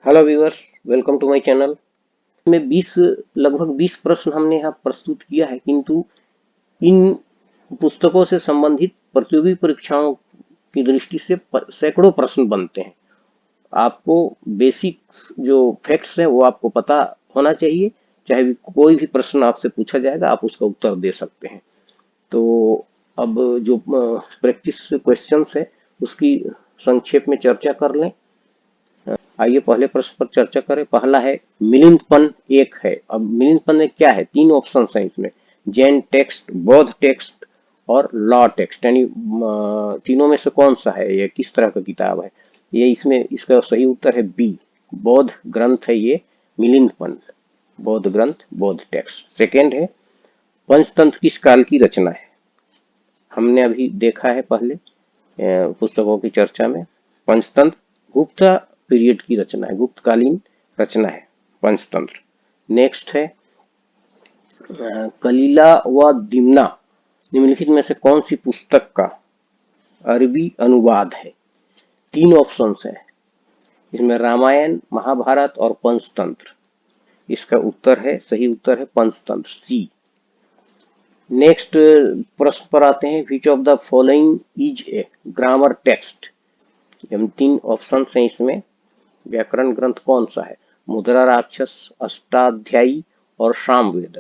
Hello viewers, welcome to my channel. में 20 लगभग 20 प्रश्न हमने यहाँ प्रस्तुत किया है, किंतु इन पुस्तकों से संबंधित प्रतियोगी परीक्षाओं की दृष्टि से सैकड़ों प्रश्न बनते हैं। आपको बेसिक जो फैक्ट्स हैं वो आपको पता होना चाहिए। चाहे भी कोई भी प्रश्न आपसे पूछा जाएगा, आप उसका उत्तर दे सकते हैं। तो अब जो प्रैक्टिस क्वेश्चंस है उसकी संक्षेप में चर्चा कर लें। आइए पहले प्रश्न पर चर्चा करें। पहला है मिलिंदपन एक है। अब मिलिंदपन में क्या है? तीन ऑप्शन है इसमें, जैन टेक्स्ट, बौद्ध टेक्स्ट और लॉ टेक्स्ट, यानी तीनों में से कौन सा है, ये किस तरह का किताब है? ये इसमें इसका सही उत्तर है बी, बौद्ध ग्रंथ है ये मिलिंदपन, बौद्ध ग्रंथ, बौद्ध टेक्स्ट। सेकेंड है पंचतंत्र किस काल की रचना है? हमने अभी देखा है पहले पुस्तकों की चर्चा में, पंचतंत्र गुप्त पीरियड की रचना है, गुप्तकालीन रचना है पंचतंत्र। नेक्स्ट है कलीला व दिमना निम्नलिखित में से कौन सी पुस्तक का अरबी अनुवाद है? तीन ऑप्शंस है इसमें, रामायण, महाभारत और पंचतंत्र। इसका उत्तर है, सही उत्तर है पंचतंत्र, सी। नेक्स्ट प्रश्न पर आते हैं, विच of the following is a grammar text? हम तीन ऑप्शन हैं इसमें, व्याकरण ग्रंथ कौन सा है? मुद्रा राक्षस, अष्टाध्यायी और सामवेद।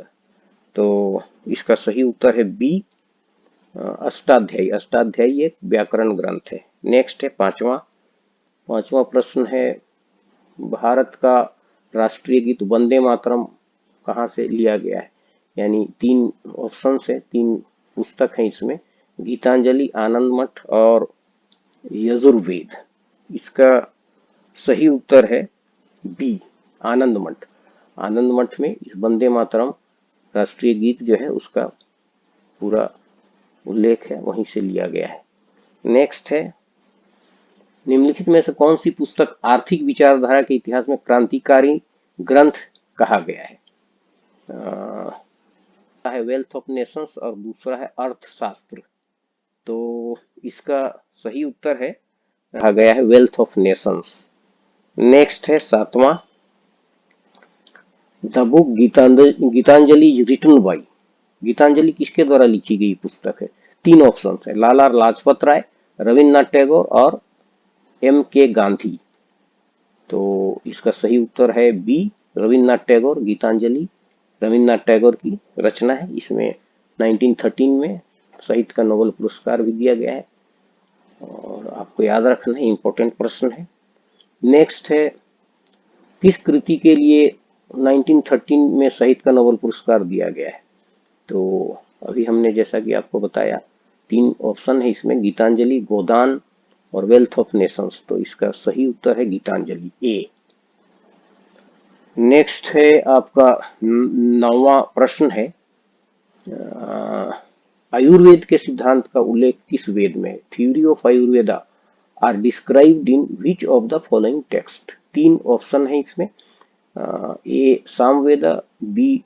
तो इसका सही उत्तर है बी, अष्टाध्यायी। अष्टाध्यायी एक व्याकरण ग्रंथ है। नेक्स्ट है पांचवा प्रश्न है, भारत का राष्ट्रीय गीत वंदे मातरम कहाँ से लिया गया है? यानी तीन ऑप्शन है, तीन पुस्तक है इसमें, गीतांजलि, आनंद मठ और यजुर्वेद। इसका सही उत्तर है बी, आनंद मठ। आनंद मठ में इस वंदे मातरम राष्ट्रीय गीत जो है उसका पूरा उल्लेख है, वहीं से लिया गया है। नेक्स्ट है निम्नलिखित में से कौन सी पुस्तक आर्थिक विचारधारा के इतिहास में क्रांतिकारी ग्रंथ कहा गया है? है वेल्थ ऑफ नेशंस और दूसरा है अर्थशास्त्र। तो इसका सही उत्तर है, कहा गया है वेल्थ ऑफ नेशंस। नेक्स्ट है सातवां, the book Gitanjali written by, Gitanjali किसके द्वारा लिखी गई पुस्तक है? तीन ऑप्शन है, लाला लाजपत राय, रविन्द्रनाथ टैगोर और एम के गांधी। तो इसका सही उत्तर है बी, रविन्द्रनाथ टैगोर। गीतांजलि रविन्द्रनाथ टैगोर की रचना है। इसमें 1913 में साहित्य का नोबेल पुरस्कार भी दिया गया है, और आपको याद रखना है, इंपॉर्टेंट प्रश्न है। नेक्स्ट है किस कृति के लिए 1913 में साहित्य का नोबेल पुरस्कार दिया गया है? तो अभी हमने जैसा कि आपको बताया, तीन ऑप्शन है इसमें, गीतांजलि, गोदान और वेल्थ ऑफ नेशंस। तो इसका सही उत्तर है गीतांजलि, ए। नेक्स्ट है आपका नौवां प्रश्न है, आयुर्वेद के सिद्धांत का उल्लेख किस वेद में है? Theory of Ayurveda are described in which of the following text? तीन ऑप्शन है इसमें, ए सामवेदा, बी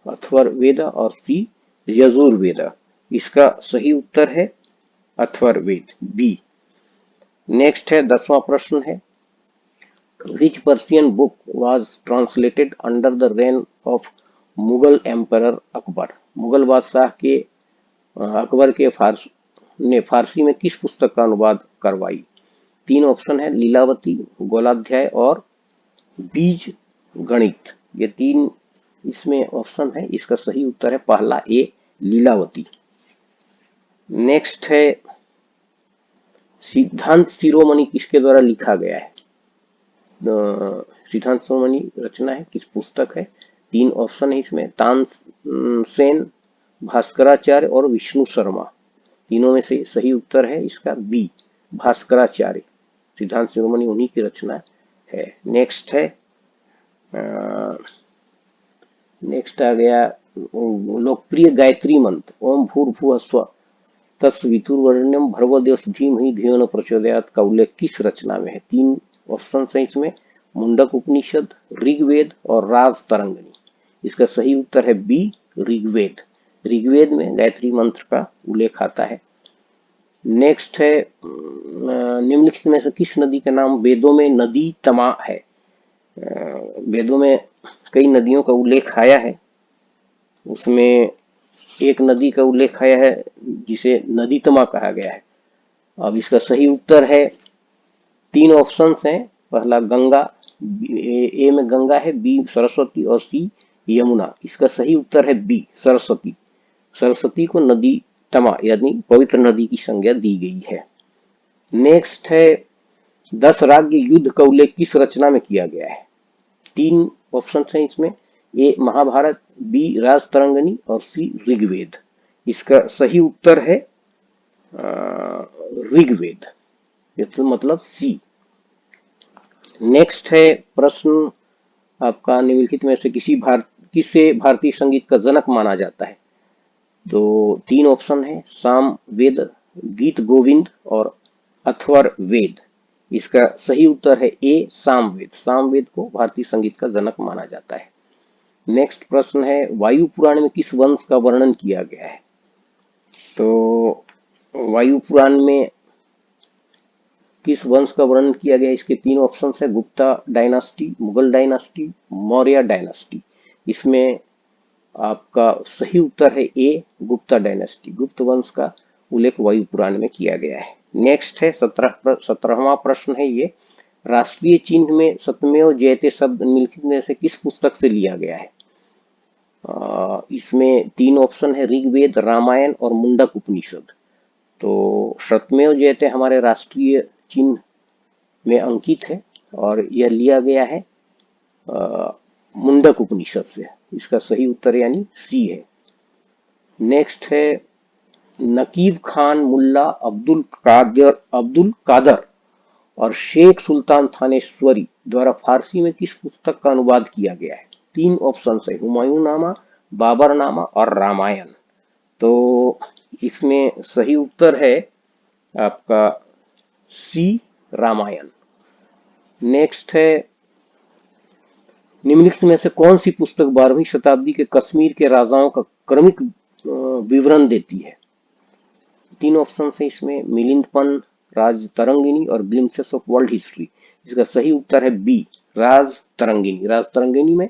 अथर्ववेदा और सी यजुर्वेदा। इसका सही उत्तर है अथर्ववेद, बी। नेक्स्ट है 10वां प्रश्न है, which Persian book was translated under the reign of Mughal emperor Akbar? Mughal बादशाह के अकबर के फारसी में किस पुस्तक का अनुवाद करवाई? तीन ऑप्शन है, लीलावती, गोलाध्याय और बीज गणित। ये तीन इसमें ऑप्शन है। इसका सही उत्तर है पहला, ए, लीलावती। नेक्स्ट है सिद्धांत शिरोमणि किसके द्वारा लिखा गया है? सिद्धांत शिरोमणि रचना है, किस पुस्तक है? तीन ऑप्शन है इसमें, तानसेन, भास्कराचार्य और विष्णु शर्मा। तीनों में से सही उत्तर है इसका बी, भास्कराचार्य। सिद्धांत शिरोमणि उन्हीं की रचना है। नेक्स्ट है नेक्स्ट आ गया लोकप्रिय गायत्री मंत्र ओम भूर्भुवः स्वः तत्सवितुर्वरेण्यं भर्गो देवस्य धीमहि धियो न प्रचोदयात् का उल्लेख किस रचना में है? तीन ऑप्शन है इसमें, मुंडक उपनिषद, ऋग्वेद और राज तरंगिणी। इसका सही उत्तर है बी, ऋग्वेद। ऋग्वेद में गायत्री मंत्र का उल्लेख आता है। नेक्स्ट है निम्नलिखित में से किस नदी का नाम वेदों में नदी तमा है? वेदों में कई नदियों का उल्लेख आया है, उसमें एक नदी का उल्लेख आया है जिसे नदीतमा कहा गया है। अब इसका सही उत्तर है, तीन ऑप्शंस हैं, पहला गंगा, ए में गंगा है, बी सरस्वती और सी यमुना। इसका सही उत्तर है बी सरस्वती। सरस्वती को नदी तमा यानी पवित्र नदी की संज्ञा दी गई है। नेक्स्ट है, 10 राज्य युद्ध का उल्लेख किस रचना में किया गया है? तीन ऑप्शन हैं इसमें, ए महाभारत, बी राजतरंगिणी और सी ऋग्वेद। इसका सही उत्तर है ऋग्वेद, ये तो मतलब सी। नेक्स्ट है प्रश्न आपका, निम्नलिखित में से किसे भारतीय संगीत का जनक माना जाता है? तो तीन ऑप्शन है, साम वेद, गीत गोविंद और अथर्ववेद। इसका सही उत्तर है ए सामवेद। सामवेद को भारतीय संगीत का जनक माना जाता है। नेक्स्ट प्रश्न है, वायु पुराण में किस वंश का वर्णन किया गया है? तो वायु पुराण में किस वंश का वर्णन किया गया है? इसके तीन ऑप्शन है, Gupta dynasty, Mughal dynasty, Maurya dynasty. इसमें आपका सही उत्तर है ए गुप्ता डायनेस्टी। गुप्त वंश का उल्लेख वायु पुराण में किया गया है। नेक्स्ट है 17वां प्रश्न है ये, राष्ट्रीय चिन्ह में सत्यमेव जयते शब्द निम्नलिखित में से किस पुस्तक से लिया गया है? इसमें तीन ऑप्शन है, ऋग्वेद, रामायण और मुंडक उपनिषद। तो सत्यमेव जयते हमारे राष्ट्रीय चिन्ह में अंकित है और यह लिया गया है मुंडक उपनिषद से। इसका सही उत्तर यानी सी है। नेक्स्ट है, नकीब खान मुल्ला अब्दुल कादर और शेख सुल्तान थानेश्वरी द्वारा फारसी में किस पुस्तक का अनुवाद किया गया है? तीन ऑप्शन है, हुमायूं नामा, बाबर नामा और रामायण। तो इसमें सही उत्तर है आपका सी रामायण। नेक्स्ट है, निम्नलिखित में से कौन सी पुस्तक 12वीं शताब्दी के कश्मीर के राजाओं का क्रमिक विवरण देती है? तीन ऑप्शन है इसमें, मिलिंदपन, राज तरंगिणी और ग्लिम्सेस ऑफ वर्ल्ड हिस्ट्री। इसका सही उत्तर है बी राज तरंगिणी। राज तरंगिणी में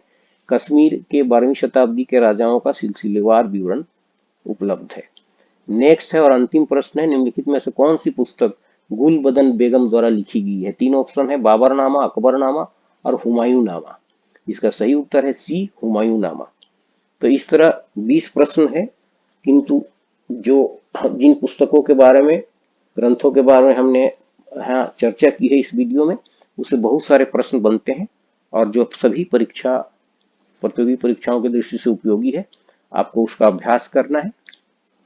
कश्मीर के 12वीं शताब्दी के राजाओं का सिलसिलेवार विवरण उपलब्ध है। नेक्स्ट है और अंतिम प्रश्न है, निम्नलिखित में से कौन सी पुस्तक गुलबदन बेगम द्वारा लिखी गई है? तीन ऑप्शन है, बाबरनामा, अकबरनामा और हुमायूं नामा। इसका सही उत्तर है सी हुमायूं नामा। तो इस तरह 20 प्रश्न है, किंतु जो जिन पुस्तकों के बारे में, ग्रंथों के बारे में हमने यहाँ चर्चा की है इस वीडियो में, उसे बहुत सारे प्रश्न बनते हैं और जो सभी प्रतियोगी परीक्षाओं की दृष्टि से उपयोगी है। आपको उसका अभ्यास करना है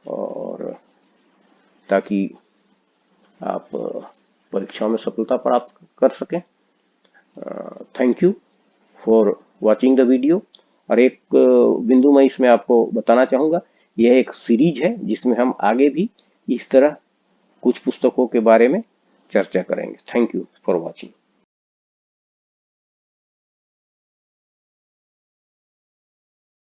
और ताकि आप परीक्षाओं में सफलता प्राप्त कर सकें। Thank you for watching the video. और एक बिंदु मैं इसमें आपको बताना चाहूँगा, यह एक सीरीज है जिसमें हम आगे भी इस तरह कुछ पुस्तकों के बारे में चर्चा करेंगे। Thank you for watching.